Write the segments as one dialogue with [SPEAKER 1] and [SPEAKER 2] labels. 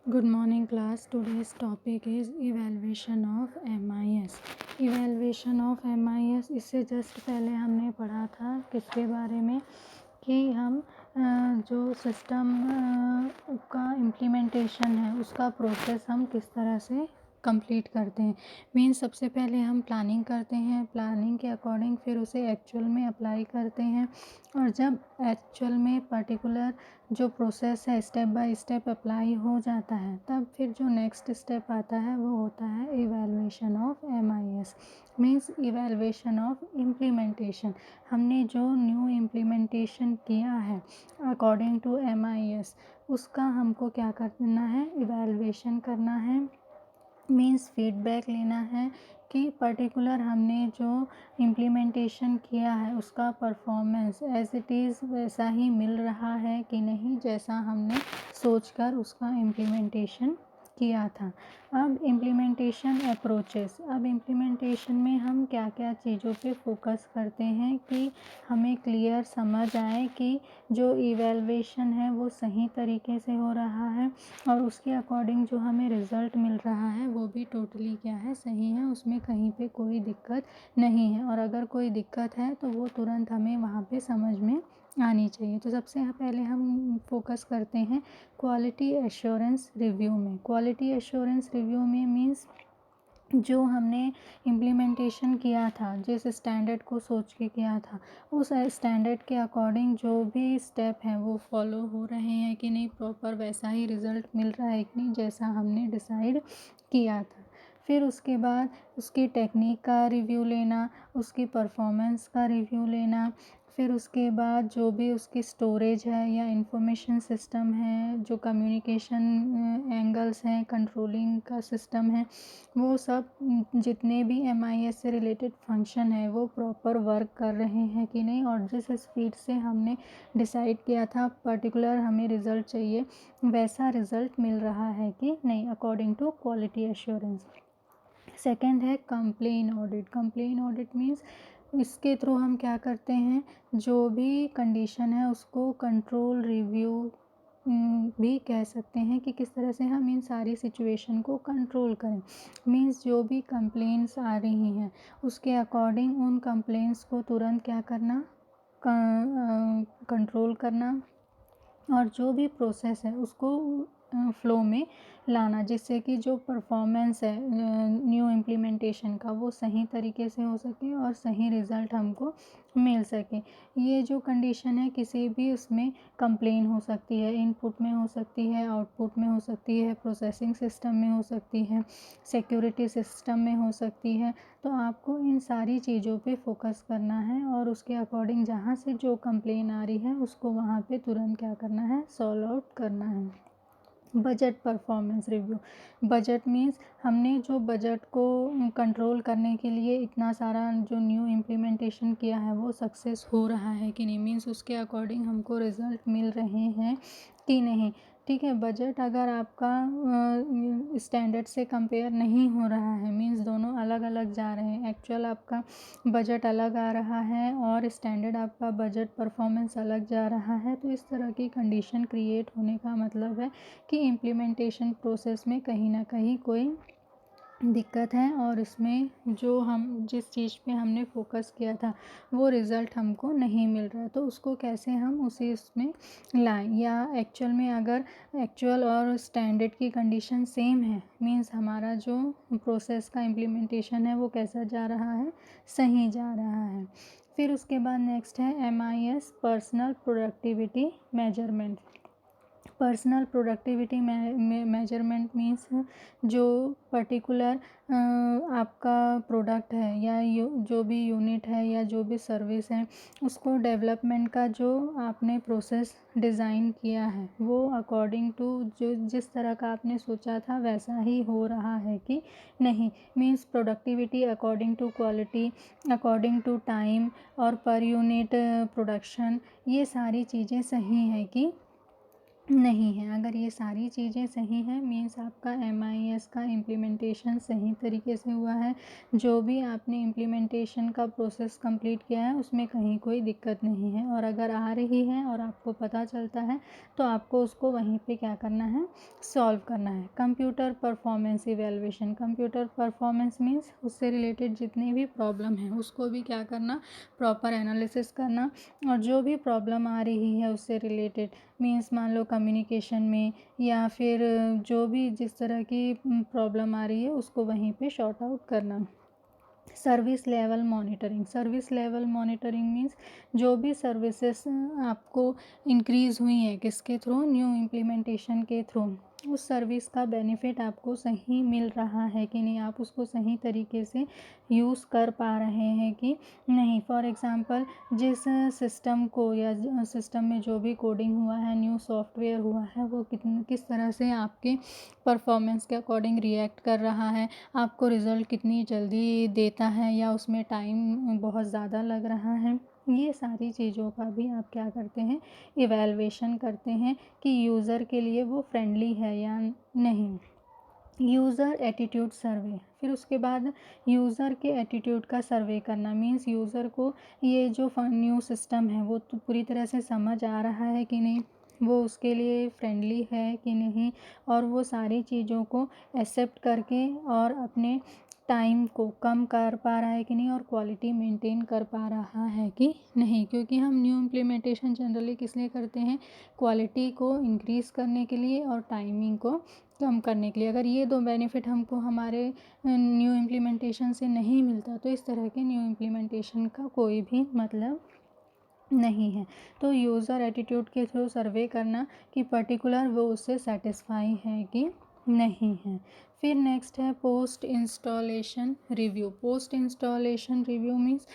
[SPEAKER 1] Good morning class. Today's topic is evaluation of MIS. Evaluation of MIS इससे just पहले हमने पढ़ा था किसके बारे में कि हम जो सिस्टम का इम्प्लीमेंटेशन है उसका प्रोसेस हम किस तरह से कंप्लीट करते हैं। मीन्स सबसे पहले हम प्लानिंग करते हैं, प्लानिंग के अकॉर्डिंग फिर उसे एक्चुअल में अप्लाई करते हैं और जब एक्चुअल में पर्टिकुलर जो प्रोसेस है स्टेप बाय स्टेप अप्लाई हो जाता है तब फिर जो नेक्स्ट स्टेप आता है वो होता है evaluation of MIS। Means evaluation of implementation. हमने जो न्यू इम्प्लीमेंटेशन किया है अकॉर्डिंग टू MIS उसका हमको क्या करना है, इवैल्यूएशन करना है। मीन्स फीडबैक लेना है कि पर्टिकुलर हमने जो इम्प्लीमेंटेशन किया है उसका परफॉर्मेंस एज इट इज़ वैसा ही मिल रहा है कि नहीं जैसा हमने सोचकर उसका इम्प्लीमेंटेशन किया था। अब इम्प्लीमेंटेशन अप्रोचेस, अब इम्प्लीमेंटेशन में हम क्या क्या चीज़ों पे फोकस करते हैं कि हमें क्लियर समझ आए कि जो इवैल्यूएशन है वो सही तरीके से हो रहा है और उसके अकॉर्डिंग जो हमें रिज़ल्ट मिल रहा है वो भी टोटली क्या है, सही है, उसमें कहीं पे कोई दिक्कत नहीं है। और अगर कोई दिक्कत है तो वो तुरंत हमें वहाँ पे समझ में आनी चाहिए। तो सबसे पहले हम फोकस करते हैं क्वालिटी एश्योरेंस रिव्यू में। क्वालिटी एश्योरेंस रिव्यू में मीन्स जो हमने इम्प्लीमेंटेशन किया था, जिस स्टैंडर्ड को सोच के किया था उस स्टैंडर्ड के अकॉर्डिंग जो भी स्टेप हैं वो फॉलो हो रहे हैं कि नहीं, प्रॉपर वैसा ही रिज़ल्ट मिल रहा है कि नहीं जैसा हमने डिसाइड किया था। फिर उसके बाद उसकी टेक्निक का रिव्यू लेना, उसकी परफॉर्मेंस का रिव्यू लेना, फिर उसके बाद जो भी उसकी स्टोरेज है या इंफॉर्मेशन सिस्टम है, जो कम्युनिकेशन एंगल्स हैं, कंट्रोलिंग का सिस्टम है, वो सब जितने भी MIS से रिलेटेड फंक्शन है वो प्रॉपर वर्क कर रहे हैं कि नहीं और जिस स्पीड से हमने डिसाइड किया था पर्टिकुलर हमें रिज़ल्ट चाहिए वैसा रिज़ल्ट मिल रहा है कि नहीं according to quality assurance. Second है complain audit. Complain audit means इसके थ्रू हम क्या करते हैं, जो भी कंडीशन है उसको कंट्रोल रिव्यू भी कह सकते हैं कि किस तरह से हम इन सारी सिचुएशन को कंट्रोल करें। मीन्स जो भी कंप्लेंट्स आ रही हैं उसके अकॉर्डिंग उन कंप्लेंट्स को तुरंत क्या करना, कंट्रोल करना और जो भी प्रोसेस है उसको फ़्लो में लाना जिससे कि जो परफॉर्मेंस है न्यू इम्प्लीमेंटेशन का वो सही तरीके से हो सके और सही रिज़ल्ट हमको मिल सके। ये जो कंडीशन है किसी भी उसमें कंप्लेन हो सकती है, इनपुट में हो सकती है, आउटपुट में हो सकती है, प्रोसेसिंग सिस्टम में हो सकती है, सिक्योरिटी सिस्टम में हो सकती है। तो आपको इन सारी चीज़ों पे फोकस करना है और उसके अकॉर्डिंग जहाँ से जो कंप्लेन आ रही है उसको वहाँ पे तुरंत क्या करना है, सॉल्व आउट करना है। Budget performance review. Budget means हमने जो बजट को कंट्रोल करने के लिए इतना सारा जो न्यू इम्प्लीमेंटेशन किया है वो सक्सेस हो रहा है कि नहीं, मीन्स उसके अकॉर्डिंग हमको रिज़ल्ट मिल रहे हैं कि नहीं। ठीक है, बजट अगर आपका स्टैंडर्ड से कंपेयर नहीं हो रहा है मीन्स दोनों अलग अलग जा रहे हैं, एक्चुअल आपका बजट अलग आ रहा है और स्टैंडर्ड आपका बजट परफॉर्मेंस अलग जा रहा है, तो इस तरह की कंडीशन क्रिएट होने का मतलब है कि इम्प्लीमेंटेशन प्रोसेस में कहीं ना कहीं कोई दिक्कत है और इसमें जो हम जिस चीज़ पे हमने फोकस किया था वो रिज़ल्ट हमको नहीं मिल रहा, तो उसको कैसे हम उसी उसमें लाएं। या एक्चुअल में अगर एक्चुअल और स्टैंडर्ड की कंडीशन सेम है मीन्स हमारा जो प्रोसेस का इम्प्लीमेंटेशन है वो कैसा जा रहा है, सही जा रहा है। फिर उसके बाद नेक्स्ट है MIS personal productivity measurement. Personal productivity measurement means जो पर्टिकुलर आपका प्रोडक्ट है या जो भी यूनिट है या जो भी सर्विस है उसको डेवलपमेंट का जो आपने प्रोसेस डिज़ाइन किया है वो अकॉर्डिंग टू जो जिस तरह का आपने सोचा था वैसा ही हो रहा है कि नहीं। Means productivity according to quality, according to time और पर यूनिट प्रोडक्शन, ये सारी चीज़ें सही है कि नहीं है। अगर ये सारी चीज़ें सही हैं मीन्स आपका MIS का इम्प्लीमेंटेशन सही तरीके से हुआ है। जो भी आपने इम्प्लीमेंटेशन का प्रोसेस कंप्लीट किया है उसमें कहीं कोई दिक्कत नहीं है, और अगर आ रही है और आपको पता चलता है तो आपको उसको वहीं पे क्या करना है, सॉल्व करना है। Computer performance evaluation, computer performance means उससे रिलेटेड जितनी भी प्रॉब्लम है उसको भी क्या करना, प्रॉपर एनालिसिस करना, और जो भी प्रॉब्लम आ रही है उससे रिलेटेड मीन्स मान लो कम्युनिकेशन में या फिर जो भी जिस तरह की प्रॉब्लम आ रही है उसको वहीं पे शॉर्ट आउट करना। Service level monitoring, service level monitoring means जो भी सर्विसेज आपको इंक्रीज़ हुई हैं किसके थ्रू, न्यू इम्प्लीमेंटेशन के थ्रू, उस सर्विस का बेनिफिट आपको सही मिल रहा है कि नहीं, आप उसको सही तरीके से यूज़ कर पा रहे हैं कि नहीं। फॉर एग्ज़ाम्पल जिस सिस्टम को या सिस्टम में जो भी कोडिंग हुआ है, न्यू सॉफ्टवेयर हुआ है, वो किस तरह से आपके परफॉर्मेंस के अकॉर्डिंग रिएक्ट कर रहा है, आपको रिज़ल्ट कितनी जल्दी देता है या उसमें टाइम बहुत ज़्यादा लग रहा है। ये सारी चीज़ों का भी आप क्या करते हैं, इवैल्यूएशन करते हैं कि यूज़र के लिए वो फ्रेंडली है या नहीं। यूज़र एटीट्यूड सर्वे, फिर उसके बाद यूज़र के एटीट्यूड का सर्वे करना मीन्स यूज़र को ये जो न्यू सिस्टम है वो तो पूरी तरह से समझ आ रहा है कि नहीं, वो उसके लिए फ्रेंडली है कि नहीं, और वो सारी चीज़ों को एक्सेप्ट करके और अपने टाइम को कम कर पा रहा है कि नहीं, और क्वालिटी मेंटेन कर पा रहा है कि नहीं। क्योंकि हम न्यू इम्प्लीमेंटेशन जनरली किस लिए करते हैं, क्वालिटी को इंक्रीज़ करने के लिए और टाइमिंग को कम करने के लिए। अगर ये दो बेनिफिट हमको हमारे न्यू इम्प्लीमेंटेशन से नहीं मिलता तो इस तरह के न्यू इम्प्लीमेंटेशन का कोई भी मतलब नहीं है। तो यूज़र एटीट्यूड के थ्रू सर्वे करना कि पर्टिकुलर वो उससे सेटिस्फाई है कि नहीं है। फिर नेक्स्ट है post installation review. Post installation review means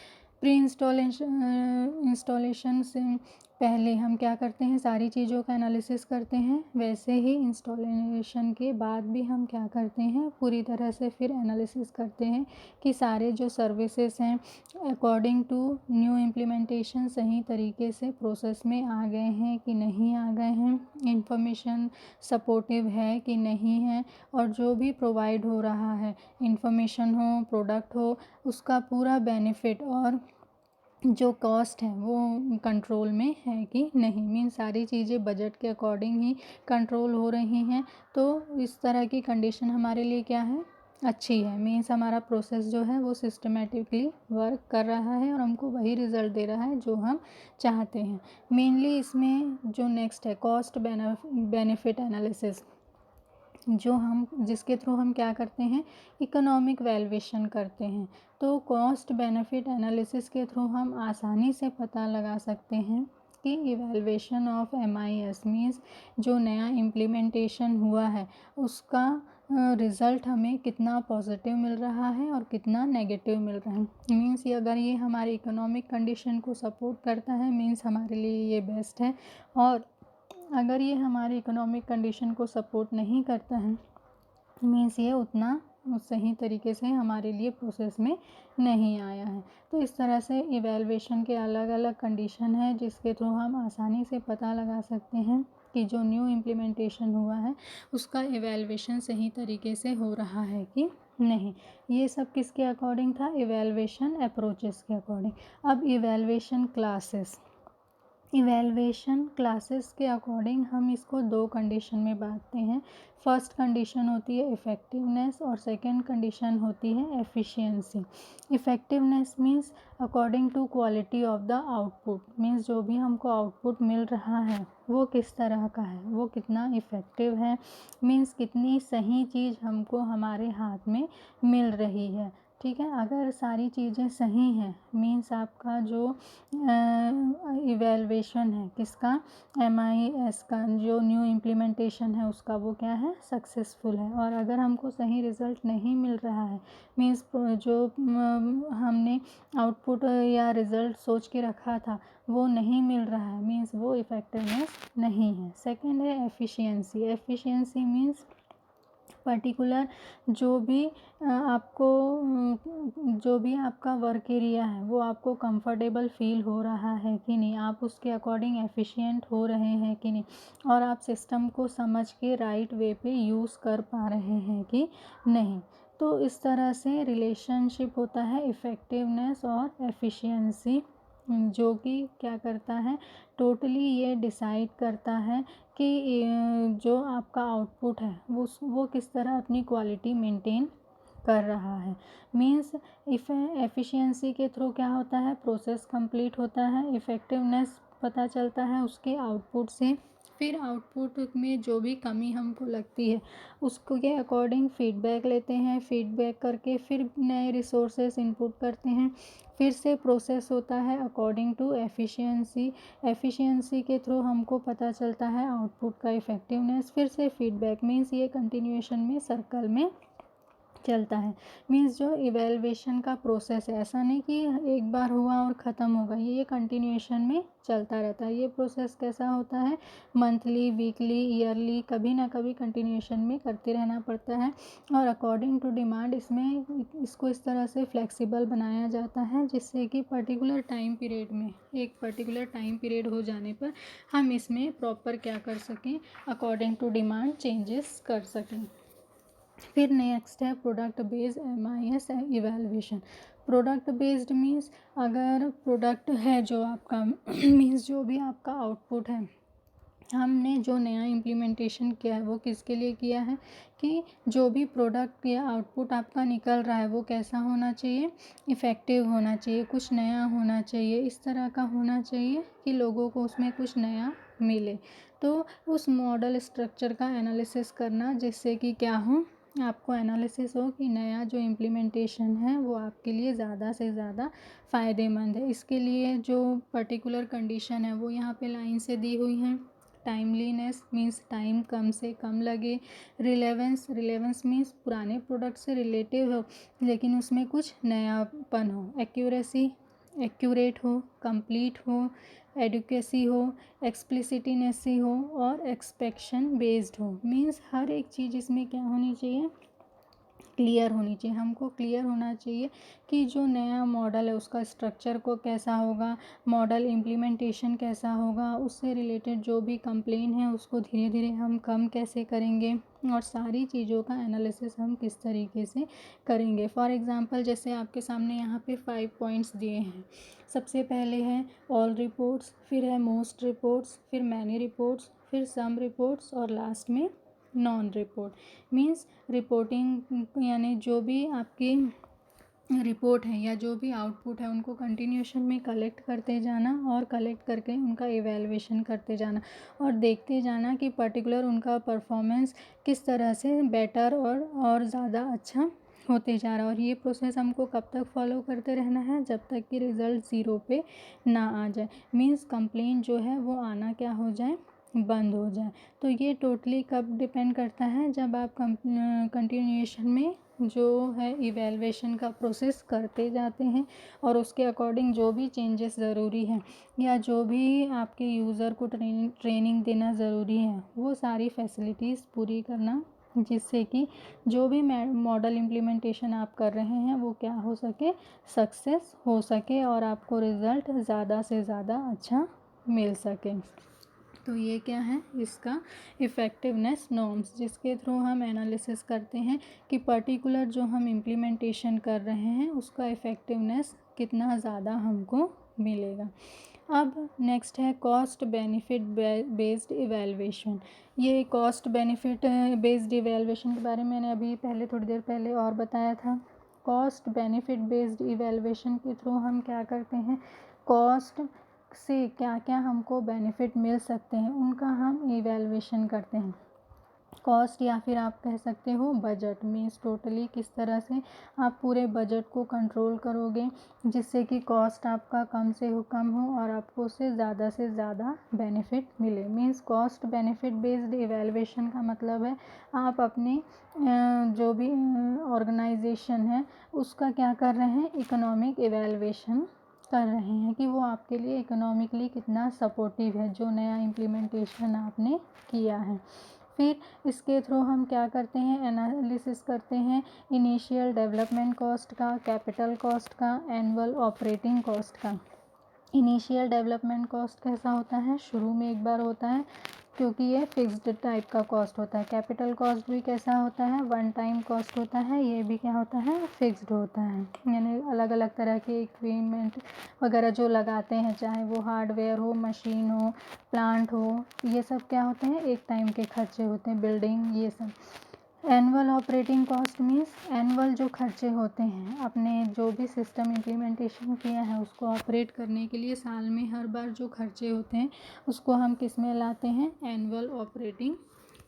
[SPEAKER 1] pre installation से पहले हम क्या करते हैं, सारी चीज़ों का एनालिसिस करते हैं, वैसे ही इंस्टॉलेशन के बाद भी हम क्या करते हैं, पूरी तरह से फिर एनालिसिस करते हैं कि सारे जो सर्विसेज हैं अकॉर्डिंग टू न्यू इम्प्लीमेंटेशन सही तरीके से प्रोसेस में आ गए हैं कि नहीं आ गए हैं, इंफॉर्मेशन सपोर्टिव है कि नहीं है, और जो भी प्रोवाइड हो रहा है इंफॉर्मेशन हो, प्रोडक्ट हो, उसका पूरा बेनिफिट और जो कॉस्ट है वो कंट्रोल में है कि नहीं, मीन सारी चीज़ें बजट के अकॉर्डिंग ही कंट्रोल हो रही हैं। तो इस तरह की कंडीशन हमारे लिए क्या है, अच्छी है। मीन्स हमारा प्रोसेस जो है वो सिस्टमेटिकली वर्क कर रहा है और हमको वही रिज़ल्ट दे रहा है जो हम चाहते हैं। मेनली इसमें जो नेक्स्ट है कॉस्ट बेनिफिट एनालिसिस, जो हम जिसके थ्रू हम क्या करते हैं, इकोनॉमिक वैल्यूएशन करते हैं। तो कॉस्ट बेनिफिट एनालिसिस के थ्रू हम आसानी से पता लगा सकते हैं कि इवैल्यूएशन ऑफ MIS मीन्स जो नया इम्प्लीमेंटेशन हुआ है उसका रिज़ल्ट हमें कितना पॉजिटिव मिल रहा है और कितना नेगेटिव मिल रहा है। मीन्स ये अगर ये हमारी इकोनॉमिक कंडीशन को सपोर्ट करता है मीन्स हमारे लिए ये बेस्ट है, और अगर ये हमारी इकोनॉमिक कंडीशन को सपोर्ट नहीं करता है मीन्स ये उतना सही तरीके से हमारे लिए प्रोसेस में नहीं आया है। तो इस तरह से इवैल्यूएशन के अलग अलग कंडीशन है जिसके थ्रू हम आसानी से पता लगा सकते हैं कि जो न्यू इम्प्लीमेंटेशन हुआ है उसका इवैल्यूएशन सही तरीके से हो रहा है कि नहीं। ये सब किसके अकॉर्डिंग था, इवैल्यूएशन अप्रोचेस के अकॉर्डिंग। अब इवैल्यूएशन क्लासेस, इवैल्यूएशन क्लासेस के अकॉर्डिंग हम इसको दो कंडीशन में बांटते हैं। फर्स्ट कंडीशन होती है इफ़ेक्टिवनेस और सेकंड कंडीशन होती है efficiency. Effectiveness means according to quality of the output, means जो भी हमको आउटपुट मिल रहा है वो किस तरह का है, वो कितना इफ़ेक्टिव है, मीन्स कितनी सही चीज़ हमको हमारे हाथ में मिल रही है। ठीक है, अगर सारी चीज़ें सही हैं मीन्स आपका जो इवैल्यूएशन है किसका, MIS का जो न्यू इम्प्लीमेंटेशन है उसका वो क्या है, सक्सेसफुल है। और अगर हमको सही रिज़ल्ट नहीं मिल रहा है मीन्स जो हमने आउटपुट या रिज़ल्ट सोच के रखा था वो नहीं मिल रहा है मीन्स वो इफ़ेक्टिवनेस नहीं है। सेकंड है एफिशिएंसी। एफिशिएंसी मीन्स पर्टिकुलर जो भी आपको जो भी आपका वर्क एरिया है वो आपको कंफर्टेबल फील हो रहा है कि नहीं, आप उसके अकॉर्डिंग एफिशिएंट हो रहे हैं कि नहीं, और आप सिस्टम को समझ के राइट वे पे यूज़ कर पा रहे हैं कि नहीं। तो इस तरह से रिलेशनशिप होता है इफ़ेक्टिवनेस और एफिशिएंसी, जो कि क्या करता है, टोटली ये डिसाइड करता है कि जो आपका आउटपुट है वो किस तरह अपनी क्वालिटी मेंटेन कर रहा है। मीन्स एफिशिएंसी के थ्रू क्या होता है, प्रोसेस कंप्लीट होता है, इफ़ेक्टिवनेस पता चलता है उसके आउटपुट से। फिर आउटपुट में जो भी कमी हमको लगती है उसको के अकॉर्डिंग फीडबैक लेते हैं, फीडबैक करके फिर नए रिसोर्सेस इनपुट करते हैं, फिर से प्रोसेस होता है अकॉर्डिंग टू एफिशिएंसी। एफिशिएंसी के थ्रू हमको पता चलता है आउटपुट का इफ़ेक्टिवनेस, फिर से फीडबैक, मीन्स ये कंटिन्यूएशन में सर्कल में चलता है। मीन्स जो इवैल्यूएशन का प्रोसेस है, ऐसा नहीं कि एक बार हुआ और ख़त्म हो गया, ये कंटिन्यूएशन में चलता रहता है। ये प्रोसेस कैसा होता है, मंथली, वीकली, ईयरली, कभी ना कभी कंटिन्यूएशन में करते रहना पड़ता है। और अकॉर्डिंग टू डिमांड इसमें इसको इस तरह से फ्लेक्सिबल बनाया जाता है जिससे कि पर्टिकुलर टाइम पीरियड में, एक पर्टिकुलर टाइम पीरियड हो जाने पर हम इसमें प्रॉपर क्या कर सकें, अकॉर्डिंग टू डिमांड चेंजेस कर सकें। फिर नेक्स्ट है product based MIS evaluation. Product based means अगर प्रोडक्ट है जो आपका मीन्स जो भी आपका आउटपुट है, हमने जो नया इम्प्लीमेंटेशन किया है वो किसके लिए किया है, कि जो भी प्रोडक्ट या आउटपुट आपका निकल रहा है वो कैसा होना चाहिए, इफ़ेक्टिव होना चाहिए, कुछ नया होना चाहिए, इस तरह का होना चाहिए कि लोगों को उसमें कुछ नया मिले। तो उस मॉडल स्ट्रक्चर का एनालिसिस करना जिससे कि क्या हो, आपको एनालिसिस हो कि नया जो इम्प्लीमेंटेशन है वो आपके लिए ज़्यादा से ज़्यादा फ़ायदेमंद है। इसके लिए जो पर्टिकुलर कंडीशन है वो यहाँ पे लाइन से दी हुई हैं। टाइमलीनेस मीन्स टाइम कम से कम लगे। रिलेवेंस मीन्स पुराने प्रोडक्ट से रिलेटिव हो लेकिन उसमें कुछ नयापन हो। एक्यूरेसी एक्यूरेट हो, कंप्लीट हो, एडुकेसी हो, एक्सप्लिसिटीनेसी हो और एक्सपेक्शन बेस्ड हो। मीन्स हर एक चीज़ इसमें क्या होनी चाहिए, क्लियर होनी चाहिए। हमको क्लियर होना चाहिए कि जो नया मॉडल है उसका स्ट्रक्चर को कैसा होगा, मॉडल इम्प्लीमेंटेशन कैसा होगा, उससे रिलेटेड जो भी कंप्लेन है उसको धीरे धीरे हम कम कैसे करेंगे और सारी चीज़ों का एनालिसिस हम किस तरीके से करेंगे। फॉर एग्ज़ाम्पल जैसे आपके सामने यहाँ पे 5 पॉइंट्स दिए हैं। सबसे पहले है ऑल रिपोर्ट्स, फिर है मोस्ट रिपोर्ट्स, फिर मैनी रिपोर्ट्स, फिर सम रिपोर्ट्स और लास्ट में नॉन रिपोर्ट। मीन्स रिपोर्टिंग यानी जो भी आपकी रिपोर्ट है या जो भी आउटपुट है उनको कंटिन्यूएशन में कलेक्ट करते जाना और कलेक्ट करके उनका इवैल्यूएशन करते जाना और देखते जाना कि पर्टिकुलर उनका परफॉर्मेंस किस तरह से बेटर और ज़्यादा अच्छा होते जा रहा है। और ये प्रोसेस हमको कब तक फॉलो करते रहना है, जब तक कि रिज़ल्ट ज़ीरो पे ना आ जाए। मीन्स कंप्लेन जो है वो आना क्या हो जाए, बंद हो जाए। तो ये टोटली कब डिपेंड करता है, जब आप कंटिन्यूएशन में जो है इवैल्यूएशन का प्रोसेस करते जाते हैं और उसके अकॉर्डिंग जो भी चेंजेस ज़रूरी हैं या जो भी आपके यूज़र को ट्रेनिंग देना ज़रूरी है वो सारी फैसिलिटीज़ पूरी करना, जिससे कि जो भी मॉडल इम्प्लीमेंटेशन आप कर रहे हैं वो क्या हो सके, सक्सेस हो सके और आपको रिज़ल्ट ज़्यादा से ज़्यादा अच्छा मिल सके। तो ये क्या है, इसका इफ़ेक्टिवनेस नॉर्म्स, जिसके थ्रू हम एनालिसिस करते हैं कि पर्टिकुलर जो हम इम्प्लीमेंटेशन कर रहे हैं उसका इफ़ेक्टिवनेस कितना ज़्यादा हमको मिलेगा। अब नेक्स्ट है कॉस्ट बेनिफिट बेस्ड इवैल्यूएशन। ये कॉस्ट बेनिफिट बेस्ड इवैल्यूएशन के बारे में मैंने अभी पहले थोड़ी देर पहले और बताया था। कॉस्ट बेनिफिट बेस्ड इवैल्यूएशन के थ्रू हम क्या करते हैं, कॉस्ट से क्या क्या हमको बेनिफिट मिल सकते हैं उनका हम इवैल्यूएशन करते हैं। कॉस्ट या फिर आप कह सकते हो बजट, मीन्स टोटली किस तरह से आप पूरे बजट को कंट्रोल करोगे जिससे कि कॉस्ट आपका कम से कम हो और आपको उससे से ज़्यादा बेनिफिट मिले। Means cost benefit based evaluation का मतलब है आप अपने जो भी ऑर्गेनाइजेशन है उसका क्या कर रहे हैं, इकोनॉमिक इवैल्यूएशन कर रहे हैं कि वो आपके लिए इकोनॉमिकली कितना सपोर्टिव है जो नया इम्प्लीमेंटेशन आपने किया है। फिर इसके थ्रू हम क्या करते हैं, एनालिसिस करते हैं इनिशियल डेवलपमेंट कॉस्ट का, कैपिटल कॉस्ट का, एनुअल ऑपरेटिंग कॉस्ट का। इनिशियल डेवलपमेंट कॉस्ट कैसा होता है, शुरू में एक बार होता है क्योंकि ये फिक्स्ड टाइप का कॉस्ट होता है। कैपिटल कॉस्ट भी कैसा होता है, वन टाइम कॉस्ट होता है, ये भी क्या होता है, फिक्स्ड होता है। यानी अलग अलग तरह के इक्विपमेंट वगैरह जो लगाते हैं, चाहे वो हार्डवेयर हो, मशीन हो, प्लांट हो, ये सब क्या होते हैं, एक टाइम के खर्चे होते हैं, बिल्डिंग ये सब। Annual operating cost means annual जो खर्चे होते हैं, अपने जो भी सिस्टम इम्प्लीमेंटेशन किया है उसको ऑपरेट करने के लिए साल में हर बार जो खर्चे होते हैं उसको हम किस में लाते हैं, एनुअल ऑपरेटिंग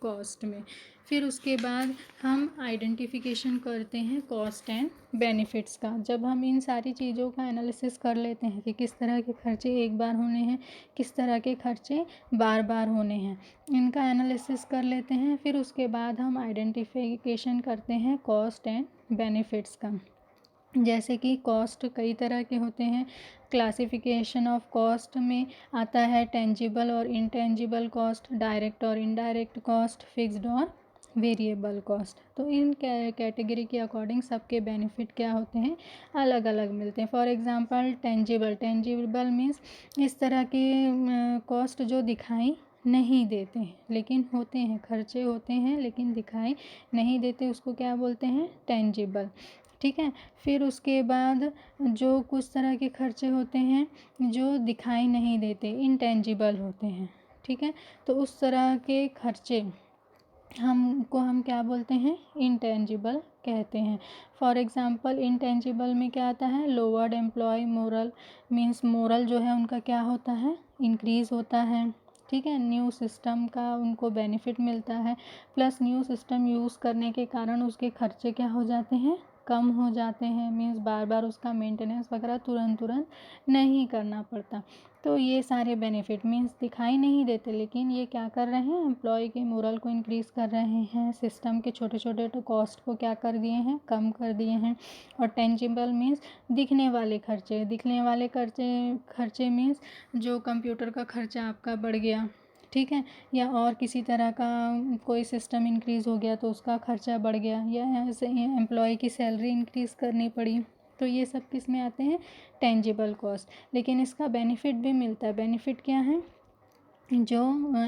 [SPEAKER 1] कॉस्ट में। फिर उसके बाद हम आइडेंटिफिकेशन करते हैं कॉस्ट एंड बेनिफिट्स का। जब हम इन सारी चीज़ों का एनालिसिस कर लेते हैं कि किस तरह के खर्चे एक बार होने हैं, किस तरह के खर्चे बार बार होने हैं, इनका एनालिसिस कर लेते हैं, फिर उसके बाद हम आइडेंटिफिकेशन करते हैं कॉस्ट एंड बेनिफिट्स का। जैसे कि कॉस्ट कई तरह के होते हैं, क्लासिफिकेशन ऑफ कॉस्ट में आता है टेंजिबल और इनटेंजिबल कॉस्ट, डायरेक्ट और इनडायरेक्ट कॉस्ट, फिक्स्ड और वेरिएबल कॉस्ट। तो इन कैटेगरी के अकॉर्डिंग सबके बेनिफिट क्या होते हैं, अलग अलग मिलते हैं। फॉर एग्जांपल टेंजिबल मीन्स इस तरह के कॉस्ट जो दिखाई नहीं देते हैं लेकिन होते हैं, खर्चे होते हैं लेकिन दिखाई नहीं देते, उसको क्या बोलते हैं, टेंजिबल। ठीक है। फिर उसके बाद जो कुछ तरह के खर्चे होते हैं जो दिखाई नहीं देते, इनटेंजिबल होते हैं। ठीक है। तो उस तरह के खर्चे हम क्या बोलते हैं, इनटेंजिबल कहते हैं। फॉर एग्जांपल इनटेंजिबल में क्या आता है, lowered employee morale means morale जो है उनका क्या होता है, इंक्रीज़ होता है। ठीक है। न्यू सिस्टम का उनको बेनिफिट मिलता है, प्लस न्यू सिस्टम यूज़ करने के कारण उसके खर्चे क्या हो जाते हैं, कम हो जाते हैं। मीन्स बार बार उसका मेंटेनेंस वगैरह तुरंत नहीं करना पड़ता। तो ये सारे बेनिफिट मीन्स दिखाई नहीं देते लेकिन ये क्या कर रहे हैं, एम्प्लॉय के मोरल को इंक्रीज़ कर रहे हैं, सिस्टम के छोटे छोटे कॉस्ट को क्या कर दिए हैं, कम कर दिए हैं। और टेंजिबल मीन्स दिखने वाले खर्चे मीन्स जो कंप्यूटर का खर्चा आपका बढ़ गया, ठीक है, या और किसी तरह का कोई सिस्टम इंक्रीज़ हो गया तो उसका खर्चा बढ़ गया, या ऐसे एम्प्लॉय की सैलरी इंक्रीज़ करनी पड़ी, तो ये सब किस में आते हैं, टेंजिबल कॉस्ट। लेकिन इसका बेनिफिट भी मिलता है। बेनिफिट क्या है, जो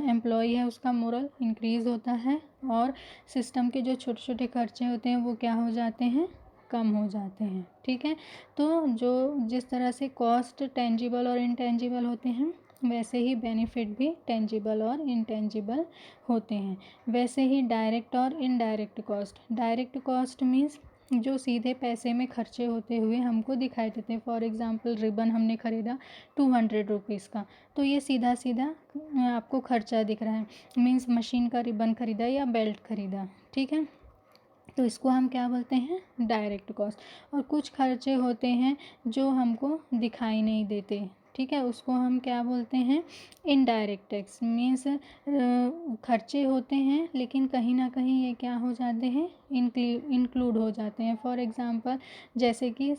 [SPEAKER 1] एम्प्लॉय है उसका मोरल इंक्रीज़ होता है और सिस्टम के जो छोटे छोटे खर्चे होते हैं वो क्या हो जाते हैं, कम हो जाते हैं। ठीक है। तो जो जिस तरह से कॉस्ट टेंजिबल और इनटेंजिबल होते हैं वैसे ही बेनिफिट भी टेंजिबल और इनटेंजिबल होते हैं। वैसे ही डायरेक्ट और इनडायरेक्ट कॉस्ट मीन्स जो सीधे पैसे में खर्चे होते हुए हमको दिखाई देते हैं। फॉर एग्जांपल रिबन हमने ख़रीदा 200 रुपीज़ का, तो ये सीधा आपको खर्चा दिख रहा है। मीन्स मशीन का रिबन ख़रीदा या बेल्ट ख़रीदा। ठीक है। तो इसको हम क्या बोलते हैं, डायरेक्ट कॉस्ट। और कुछ खर्चे होते हैं जो हमको दिखाई नहीं देते, ठीक है, उसको हम क्या बोलते हैं, इनडायरेक्ट टैक्स। मीन्स खर्चे होते हैं लेकिन कहीं ना कहीं ये क्या हो जाते हैं, इंक्लूड हो जाते हैं। फॉर एग्जांपल जैसे कि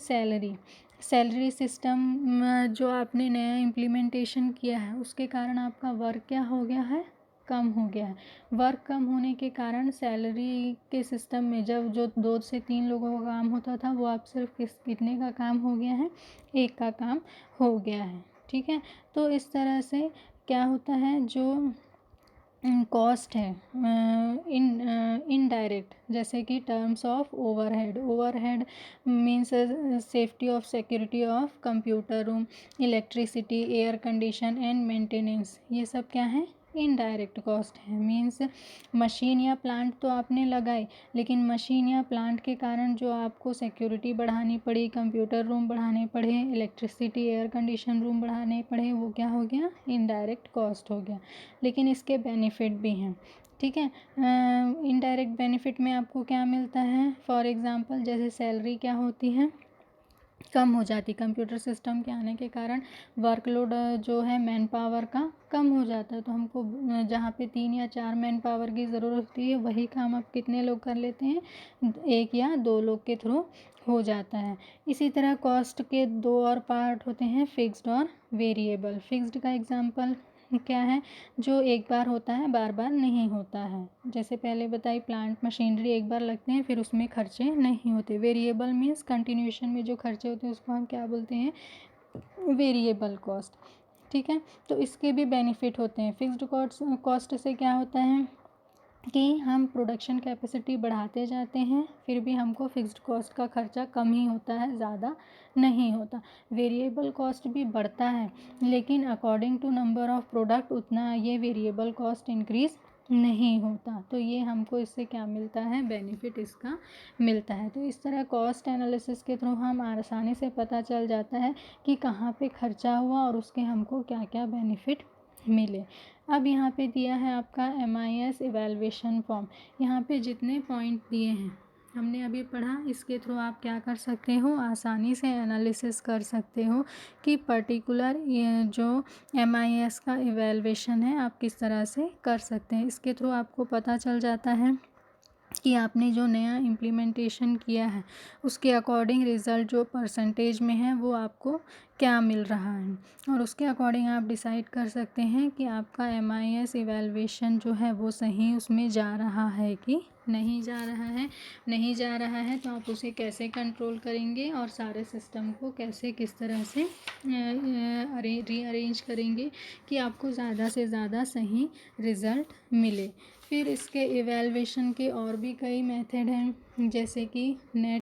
[SPEAKER 1] सैलरी सिस्टम जो आपने नया इम्प्लीमेंटेशन किया है उसके कारण आपका वर्क क्या हो गया है, कम हो गया है। वर्क कम होने के कारण सैलरी के सिस्टम में जब जो 2 से 3 लोगों का काम होता था वो आप सिर्फ कितने का काम हो गया है, एक का काम हो गया है। ठीक है। तो इस तरह से क्या होता है, जो कॉस्ट है इनडायरेक्ट, जैसे कि terms of overhead means safety of security of computer room, electricity, air condition and maintenance, ये सब क्या है, इनडायरेक्ट कॉस्ट है। मीन्स मशीन या प्लांट तो आपने लगाई लेकिन मशीन या प्लांट के कारण जो आपको सिक्योरिटी बढ़ानी पड़ी, कंप्यूटर रूम बढ़ाने पड़े, इलेक्ट्रिसिटी एयर कंडीशन रूम बढ़ाने पड़े, वो क्या हो गया, इनडायरेक्ट कॉस्ट हो गया। लेकिन इसके बेनिफिट भी हैं। ठीक है। इनडायरेक्ट बेनिफिट में आपको क्या मिलता है, फॉर एग्जांपल जैसे सैलरी क्या होती है, कम हो जाती। कंप्यूटर सिस्टम के आने के कारण वर्कलोड जो है मैन पावर का कम हो जाता है, तो हमको जहाँ पे 3 या 4 मैन पावर की ज़रूरत होती है वही काम आप कितने लोग कर लेते हैं, 1 या 2 लोग के थ्रू हो जाता है। इसी तरह कॉस्ट के 2 और पार्ट होते हैं, फिक्स्ड और वेरिएबल। फिक्स्ड का एग्जांपल क्या है, जो एक बार होता है बार बार नहीं होता है। जैसे पहले बताई, प्लांट मशीनरी एक बार लगते हैं फिर उसमें खर्चे नहीं होते। वेरिएबल मीन्स कंटिन्यूएशन में जो खर्चे होते हैं उसको हम क्या बोलते हैं, वेरिएबल कॉस्ट। ठीक है, तो इसके भी बेनिफिट होते हैं। फिक्स्ड कॉस्ट से क्या होता है कि हम प्रोडक्शन कैपेसिटी बढ़ाते जाते हैं फिर भी हमको फिक्स्ड कॉस्ट का खर्चा कम ही होता है, ज़्यादा नहीं होता। वेरिएबल कॉस्ट भी बढ़ता है लेकिन according to number of product उतना ये वेरिएबल कॉस्ट इंक्रीज़ नहीं होता। तो ये हमको इससे क्या मिलता है, बेनिफिट इसका मिलता है। तो इस तरह कॉस्ट एनालिसिस के थ्रू हम आसानी से पता चल जाता है कि कहाँ पे खर्चा हुआ और उसके हमको क्या क्या बेनिफिट मिले। अब यहाँ पे दिया है आपका MIS इवैल्यूएशन फॉर्म। यहाँ पे जितने पॉइंट दिए हैं हमने अभी पढ़ा, इसके थ्रू आप क्या कर सकते हो, आसानी से एनालिसिस कर सकते हो कि पर्टिकुलर ये जो MIS का इवैल्यूएशन है आप किस तरह से कर सकते हैं। इसके थ्रू आपको पता चल जाता है कि आपने जो नया इम्प्लीमेंटेशन किया है उसके अकॉर्डिंग रिज़ल्ट जो परसेंटेज में है वो आपको क्या मिल रहा है, और उसके अकॉर्डिंग आप डिसाइड कर सकते हैं कि आपका MIS इवैल्यूएशन जो है वो सही उसमें जा रहा है कि नहीं जा रहा है। नहीं जा रहा है तो आप उसे कैसे कंट्रोल करेंगे और सारे सिस्टम को कैसे किस तरह से रीअरेंज करेंगे कि आपको ज़्यादा से ज़्यादा सही रिज़ल्ट मिले। फिर इसके इवैल्यूएशन के और भी कई मेथड हैं, जैसे कि नेट